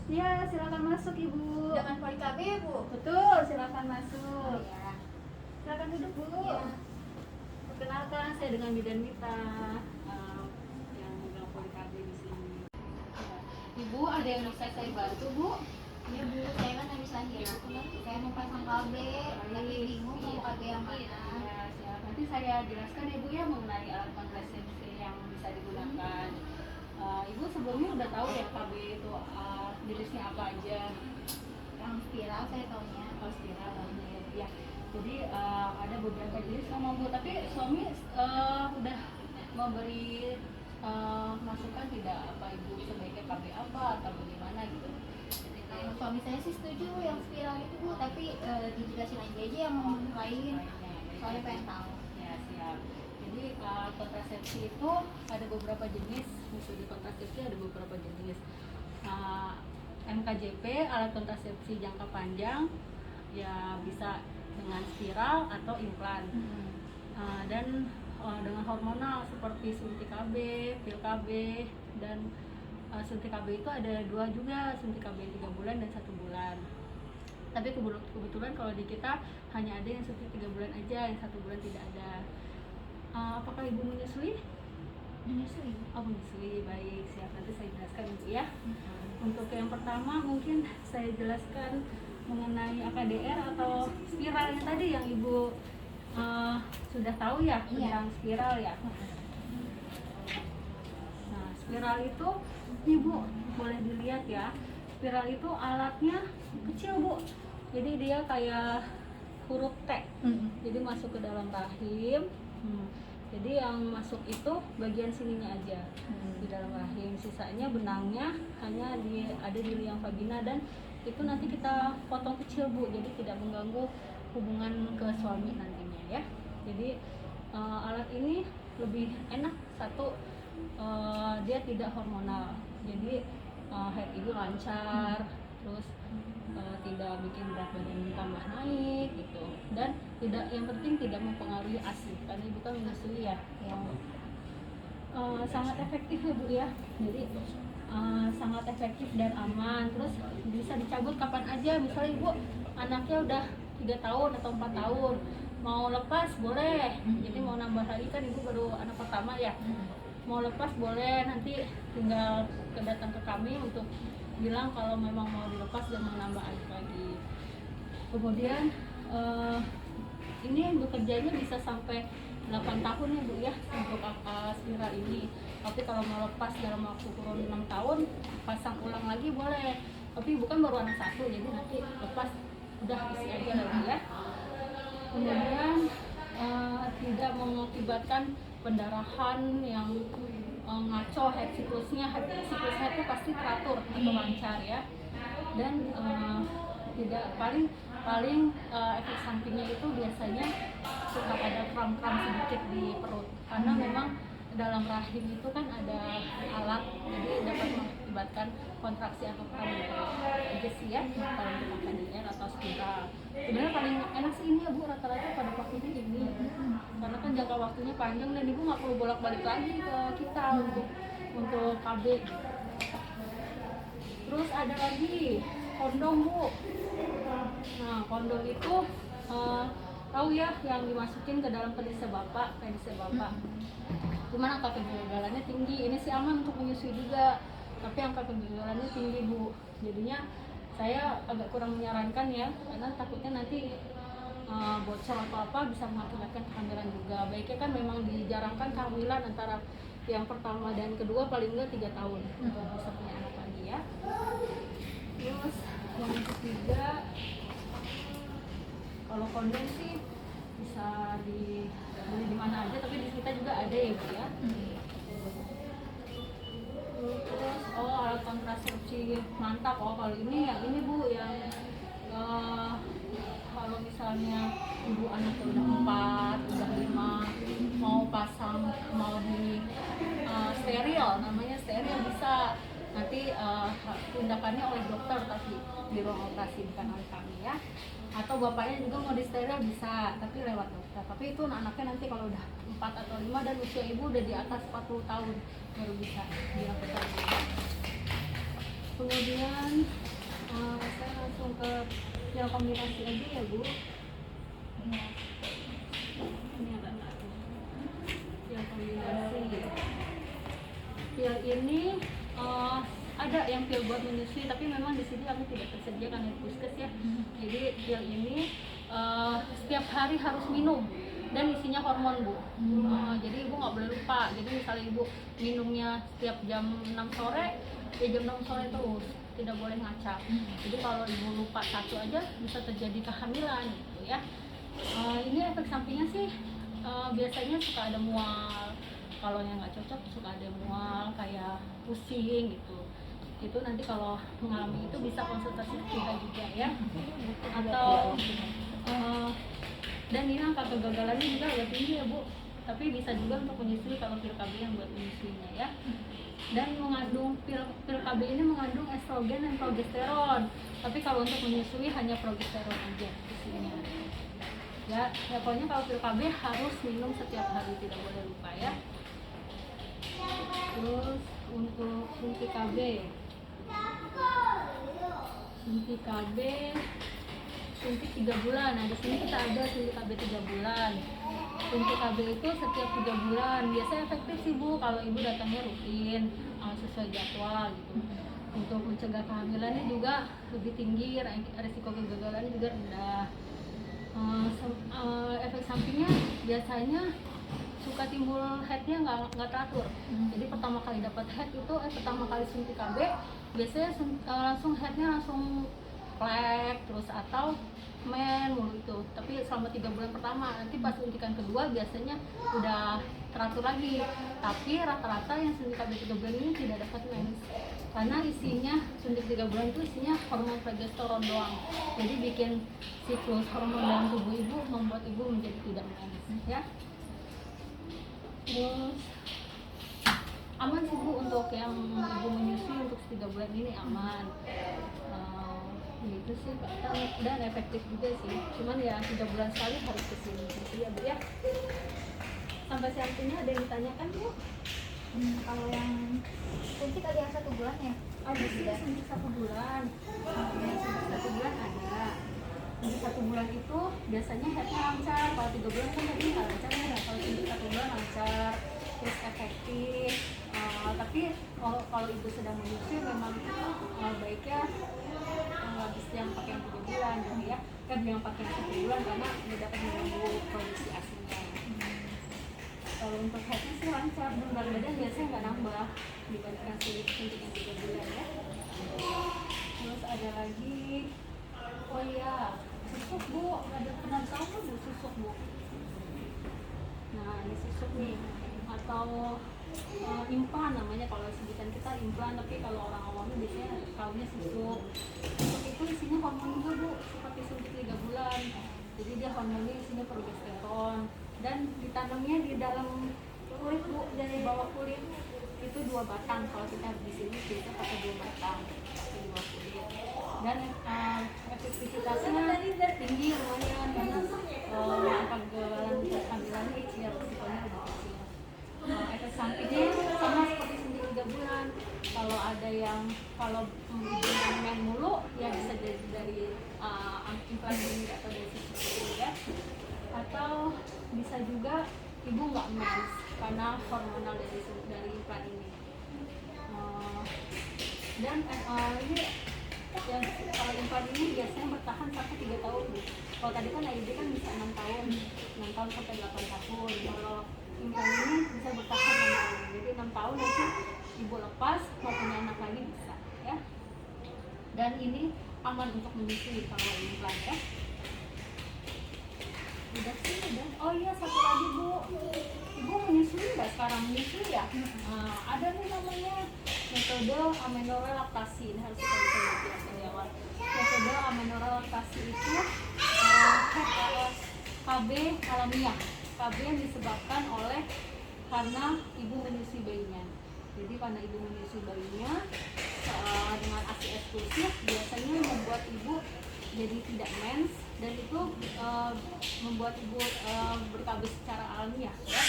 Iya, silakan masuk Ibu. Dengan poli KB ya Bu? Betul, silakan masuk. Ya. Silakan duduk Bu. Ya. Perkenalkan, saya dengan Bidan Mita yang megang poli KB di sini. Ibu, ada yang bisa saya bantu Bu? Iya Bu, saya kan habis lahiran. Saya mau pasang KB, tapi bingung mau KB yang mana. Ya, siap. Nanti saya jelaskan Ibu ya mengenai alat kontrasepsi yang bisa digunakan. Ibu sebelumnya udah tahu ya KB itu jenisnya apa aja? Yang spiral saya taunya. Oh, spiral ya. Jadi ada beberapa jenis sama Bu, tapi suami udah memberi masukan tidak apa Ibu sebaiknya KB apa atau bagaimana gitu? Suami saya sih setuju yang spiral itu Bu, tapi dijelasin aja yang lain. Soalnya pengen tahu. Ya, siap. Jadi kontrasepsi itu ada beberapa jenis, metode kontrasepsi ada beberapa jenis. MKJP, alat kontrasepsi jangka panjang, ya bisa dengan spiral atau implan. Dan dengan hormonal seperti suntik KB, pil KB, dan suntik KB itu ada dua juga, suntik KB 3 bulan dan 1 bulan. Tapi kebetulan kalau di kita hanya ada yang suntik 3 bulan aja, yang 1 bulan tidak ada. Apakah Ibu menyusui? Menyusui. Oh, menyusui, baik, siap, nanti saya jelaskan Ibu ya. Untuk yang pertama mungkin saya jelaskan mengenai AKDR atau spiral yang tadi yang Ibu sudah tahu ya, tentang spiral ya. Nah, spiral itu Ibu boleh dilihat ya, spiral itu alatnya kecil Bu, jadi dia kayak huruf T. Jadi masuk ke dalam rahim. Jadi yang masuk itu bagian sininya aja di dalam rahim, sisanya benangnya hanya ada di liang vagina, dan itu nanti kita potong kecil Bu, jadi tidak mengganggu hubungan ke suami nantinya ya. Jadi alat ini lebih enak, satu dia tidak hormonal, jadi head Ibu lancar, terus tidak bikin berat badan tambah naik gitu, dan yang penting tidak mempengaruhi ASI karena Ibu kan menyusui ya. Sangat efektif ya Bu ya, jadi sangat efektif dan aman, terus bisa dicabut kapan aja. Misalnya Ibu anaknya udah 3 tahun atau 4 tahun mau lepas boleh, jadi mau nambah lagi kan Ibu baru anak pertama ya, mau lepas boleh, nanti tinggal datang ke kami untuk bilang kalau memang mau dilepas dan mau nambah anak lagi. Kemudian ini bekerjanya bisa sampai 8 tahun ya Bu ya untuk spiral ini. Tapi kalau mau lepas dalam waktu kurun 6 tahun pasang ulang lagi boleh, tapi bukan baru anak 1, jadi nanti lepas udah isi aja lagi ya. Kemudian tidak mengakibatkan pendarahan yang ngaco head siklusnya itu pasti teratur atau lancar ya. Dan tidak paling efek sampingnya itu biasanya suka ada kram-kram sedikit di perut, karena memang dalam rahim itu kan ada alat, jadi dapat mengakibatkan kontraksi atau kram di perut aja sih ya kalau untuk AKDR atau spiral. Sebenarnya paling enak sih ini ya Bu, rata-rata pada waktunya ini, karena kan jangka waktunya panjang dan Ibu nggak perlu bolak-balik lagi ke kita untuk KB. Terus ada lagi kondom Bu. Nah, kondom itu tahu ya yang dimasukin ke dalam penisnya bapak, cuman angka kegagalannya tinggi. Ini sih aman untuk menyusui juga, tapi angka kegagalannya tinggi Bu, jadinya saya agak kurang menyarankan ya, karena takutnya nanti bocor atau apa bisa mengakibatkan kehamilan juga. Baiknya kan memang dijarangkan kehamilan antara yang pertama dan kedua paling enggak 3 tahun untuk bisa punya anak lagi ya. Terus yang ketiga, kalau kondom sih bisa dibeli di mana aja, tapi di kita juga ada ya Bu ya. Terus alat kontrasepsi mantap. Kalau ini yang ini Bu, yang kalau misalnya Ibu anaknya udah 4, udah 5, mau pasang, mau di steril, namanya steril bisa. Nanti tindakannya oleh dokter, tapi di ruang operasi bukan oleh kami ya. Atau bapaknya juga mau di steril bisa, tapi lewat dokter. Tapi itu anaknya nanti kalau udah 4 atau 5 dan usia Ibu udah di atas 40 tahun baru bisa dilakukan. Kemudian langsung ke pil kombinasi aja ya Bu. Iya. Ini agak enggak pil kombinasi. Pil ini ada yang pil buat menyusui, tapi memang di sini kami tidak tersedia karena di puskes ya. Jadi pil ini setiap hari harus minum dan isinya hormon Bu. Jadi ibu nggak boleh lupa. Jadi misalnya ibu minumnya setiap jam 6 sore, ya jam 6 sore terus, tidak boleh ngacak. Jadi kalau ibu lupa satu aja bisa terjadi kehamilan gitu ya. Ini efek sampingnya sih biasanya suka ada mual. Kalau yang nggak cocok suka ada mual, kayak pusing gitu. Itu nanti kalau mengalami itu bisa konsultasi kita juga ya. Atau dan ini angka kegagalannya juga agak tinggi ya Bu. Tapi bisa juga untuk menyusui kalau pil KB yang buat menyusuinya ya. Dan mengandung pil KB ini mengandung estrogen dan progesteron. Tapi kalau untuk menyusui hanya progesteron aja isinya. Ya, pokoknya kalau pil KB harus minum setiap hari, tidak boleh lupa ya. Terus untuk suntik KB, suntik 3 bulan. Nah di sini kita ada suntik KB 3 bulan. Suntik KB itu setiap 3 bulan. Biasanya efektif sih Bu kalau ibu datangnya rutin sesuai jadwal gitu. Untuk mencegah kehamilannya juga lebih tinggi, resiko kegagalannya juga rendah. Efek sampingnya biasanya suka timbul headnya nggak teratur. Jadi pertama kali dapat head itu pertama kali suntik KB biasanya langsung headnya langsung plek terus atau men mulu itu. Tapi selama 3 bulan pertama, nanti pas suntikan kedua biasanya udah teratur lagi. Tapi rata-rata yang suntik KB 3 bulan ini tidak dapat mens. Karena isinya suntik 3 bulan itu isinya hormon progesteron doang. Jadi bikin siklus hormon dalam tubuh ibu membuat ibu menjadi tidak mens ya. Terus aman sih Bu untuk yang ibu menyusui untuk 3 bulan ini aman. Gitu sih dan efektif juga sih. Cuman ya 3 bulan sekali harus kesini gitu ya Bu ya. Sampai saat ini ada yang ditanyakan Bu? Kalau yang suntik ada yang 1 bulan ya? Ada sih suntik 1 bulan. Yang suntik 1 bulan ada. Suntik 1 bulan itu biasanya headnya lancar. Kalau 3 bulan kan headnya nggak lancar ya. Kalau suntik 1 bulan lancar, terus efektif. Tapi kalau ibu sedang menyusui memang baiknya habis yang pakai yang 3 bulan gitu ya. Kan yang pakai yang 1 bulan karena udah dapat mengganggu kondisi aslinya. Kalau untuk headnya sih lancar dan berat badan biasanya nggak nambah dibandingkan suntik yang 3 bulan ya. Terus ada lagi, oh iya, susuk Bu, ada pernah tahu kan Bu susuk Bu? Nah ini susuk nih, atau implan namanya kalau sebutan kita implan, tapi kalau orang awamnya biasanya tahunya susuk. Susuk itu isinya hormon juga Bu, seperti suntik 3 bulan. Jadi dia hormonnya isinya progesteron dan ditanamnya di dalam kulit Bu, dari bawah kulit itu 2 batang. Kalau kita di sini kita pakai 2 batang di bawah kulit. Dan efektivitasnya tinggi lumayan karena angka kegagalan kehamilannya kecil, risikonya lebih kecil. Efek sampingnya sama seperti suntik 3 bulan. Kalau ada yang ibu men mulu ya bisa jadi dari implan ini atau dari susuk ya. Atau bisa juga ibu nggak mens karena hormonal dari implan ini. Dan ini yang kalau implan ini biasanya bertahan sampai 3 tahun. Kalau tadi kan IUD kan bisa 6 tahun sampai 8 tahun. Kalau implan ini bisa bertahan 6 tahun. Jadi 6 tahun nanti ibu lepas mau punya anak lagi bisa ya. Dan ini aman untuk menyusui kalau implan ya. Udah sih udah. Oh iya satu lagi Bu, ibu menyusui nggak sekarang menyusui ya? Ada nih namanya metode amenorelaktasi. Ini harus kita bisa lihat dari awal. Metode amenorelaktasi itu KB alamiah. KB yang disebabkan karena ibu menyusui bayinya. Jadi karena ibu menyusui bayinya dengan ASI eksklusif biasanya membuat ibu jadi tidak mens dan itu membuat ibu ber-KB secara alamiah ya.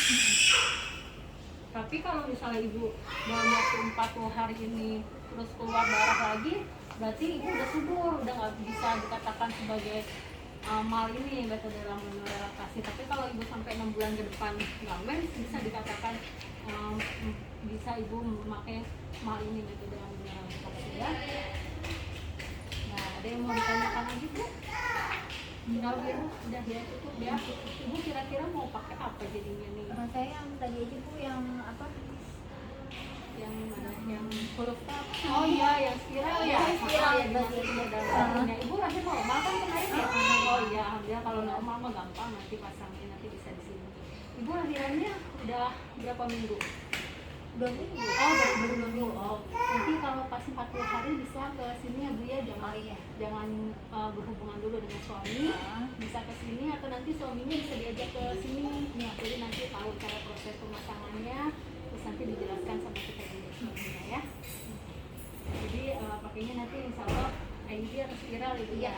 Tapi kalau misalnya ibu dalam waktu 40 hari ini terus keluar darah lagi, berarti ibu udah subur, udah nggak bisa dikatakan sebagai mal ini metode ramuan relaksasi. Tapi kalau ibu sampai 6 bulan ke depan nggak mens, bisa dikatakan bisa ibu memakai mal ini metode ramuan relaksasi ya. Nah, ada yang mau ditanyakan lagi Bu? Kalau ibu udah ya cukup ya. Ibu kira-kira mau pakai apa jadinya nih? Saya yang tadi aja Bu, yang apa? Yang mana? Yang huruf K? Oh iya, yang spiral ya. Spiral Ya, dimasukin ke dalamnya. Ibu lahir normal kan kemarin ya? Oh iya, alhamdulillah kalau normal mah gampang, nanti pasangnya nanti bisa di sini. Ibu lahirannya udah berapa minggu? 2 minggu. Oh, baru 2 minggu. Oh, nanti kalau pas 40 hari bisa ke sini ya Bu ya, jangan berhubungan dulu dengan suami, bisa ke sini atau nanti suaminya bisa diajak ke sini. Ya, jadi nanti tahu cara proses pemasangannya, terus nanti dijelaskan sama kita juga suaminya ya. Jadi pakainya nanti insya Allah IUD atau spiral itu ya.